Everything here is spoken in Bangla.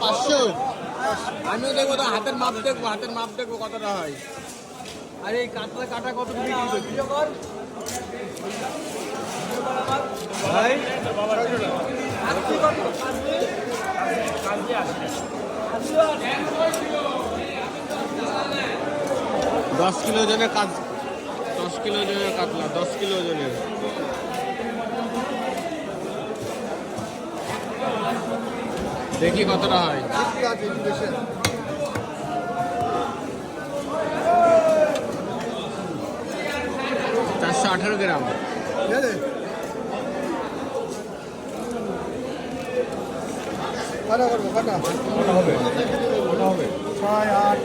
পাঁচশো আমিও দেখবো তো হাতের মাপ দেখবো কতটা হয়। আরে এই কাতলা কাটা কত ভাই 10 কিলো ওজনের 10 কিলো ওজনের কাতলা, 10 কিলো ওজনের। দেখি কতটা হয়। 418 গ্রাম। কটা করবো, কটা হবে? 6, 8